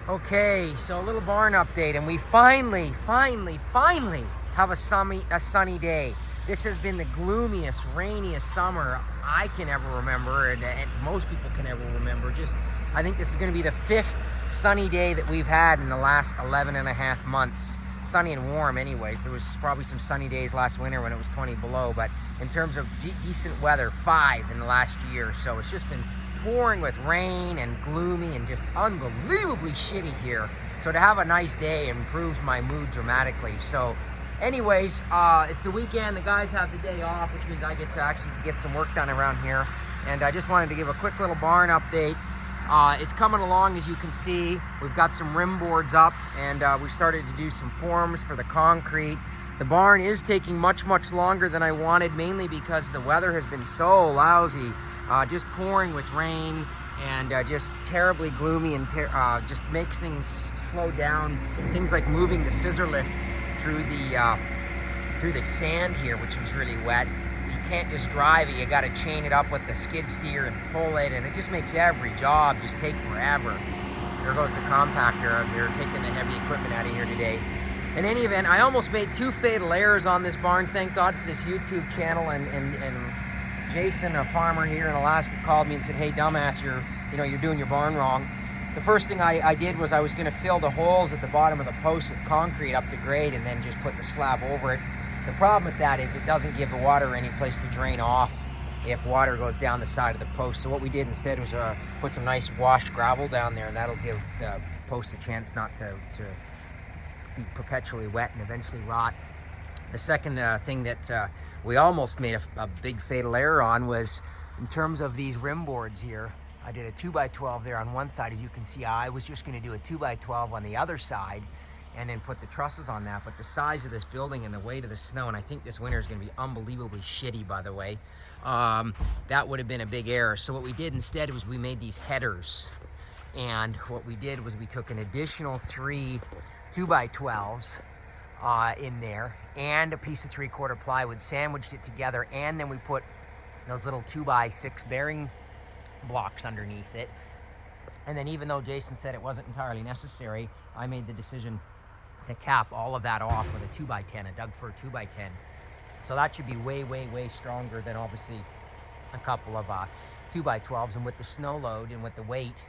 Okay, so a little barn update, and we finally have a sunny day. This has been the gloomiest, rainiest summer I can ever remember, and most people can ever remember. I think this is going to be the 5th sunny day that we've had in the last 11 and a half months. Sunny and warm anyways. There was probably some sunny days last winter when it was 20 below, but in terms of decent weather, 5 in the last year. So it's just been pouring with rain and gloomy and just unbelievably shitty here. So to have a nice day improves my mood dramatically. So anyways, it's the weekend. The guys have the day off, which means I get to actually get some work done around here. And I just wanted to give a quick little barn update. It's coming along, as you can see. We've got some rim boards up, and we started to do some forms for the concrete. The barn is taking much longer than I wanted, mainly because the weather has been so lousy, just pouring with rain and just terribly gloomy, and just makes things slow down. Things like moving the scissor lift through the sand here, which was really wet. You can't just drive it, you got to chain it up with the skid steer and pull it, and it just makes every job just take forever. There goes the compactor. They're taking the heavy equipment out of here today. In any event, I almost made 2 fatal errors on this barn. Thank God for this YouTube channel, and Jason, a farmer here in Alaska, called me and said, "Hey dumbass, you're doing your barn wrong." The first thing I did was I was going to fill the holes at the bottom of the post with concrete up to grade and then just put the slab over it. The problem with that is it doesn't give the water any place to drain off if water goes down the side of the post. So what we did instead was put some nice washed gravel down there, and that'll give the post a chance not to be perpetually wet and eventually rot. The second thing that we almost made a big fatal error on was in terms of these rim boards here. I did a 2x12 there on one side. As you can see, I was just going to do a 2x12 on the other side and then put the trusses on that. But the size of this building and the weight of the snow, and I think this winter is going to be unbelievably shitty, by the way, that would have been a big error. So what we did instead was we made these headers. And what we did was we took an additional 3 2x12s in there and a piece of 3/4 plywood, sandwiched it together, and then we put those little 2x6 bearing blocks underneath it. And then, even though Jason said it wasn't entirely necessary, I made the decision to cap all of that off with a 2x10, a Doug fir 2x10. So that should be way stronger than obviously a couple of 2x12s. And with the snow load and with the weight,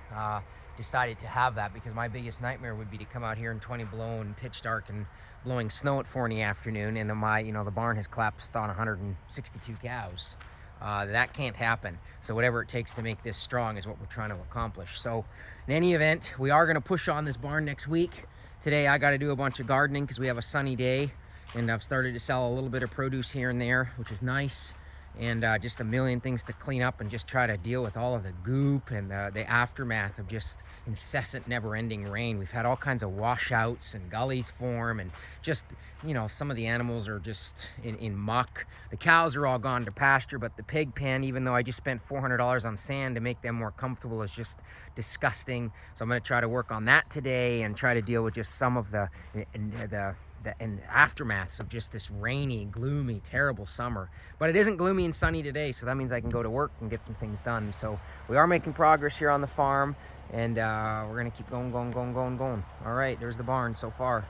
decided to have that, because my biggest nightmare would be to come out here in 20 below and pitch dark and blowing snow at 4 in the afternoon, and the barn has collapsed on 162 cows. That can't happen. So whatever it takes to make this strong is what we're trying to accomplish. So in any event, we are going to push on this barn next week. Today I got to do a bunch of gardening because we have a sunny day, and I've started to sell a little bit of produce here and there, which is nice. And just a million things to clean up and just try to deal with all of the goop and the aftermath of just incessant, never-ending rain. We've had all kinds of washouts and gullies form, and just, some of the animals are just in muck. The cows are all gone to pasture, but the pig pen, even though I just spent $400 on sand to make them more comfortable, is just disgusting. So I'm going to try to work on that today and try to deal with just some of the aftermaths of just this rainy, gloomy, terrible summer. But it isn't gloomy and sunny today, so that means I can go to work and get some things done. So we are making progress here on the farm, and we're gonna keep going. All right, there's the barn so far.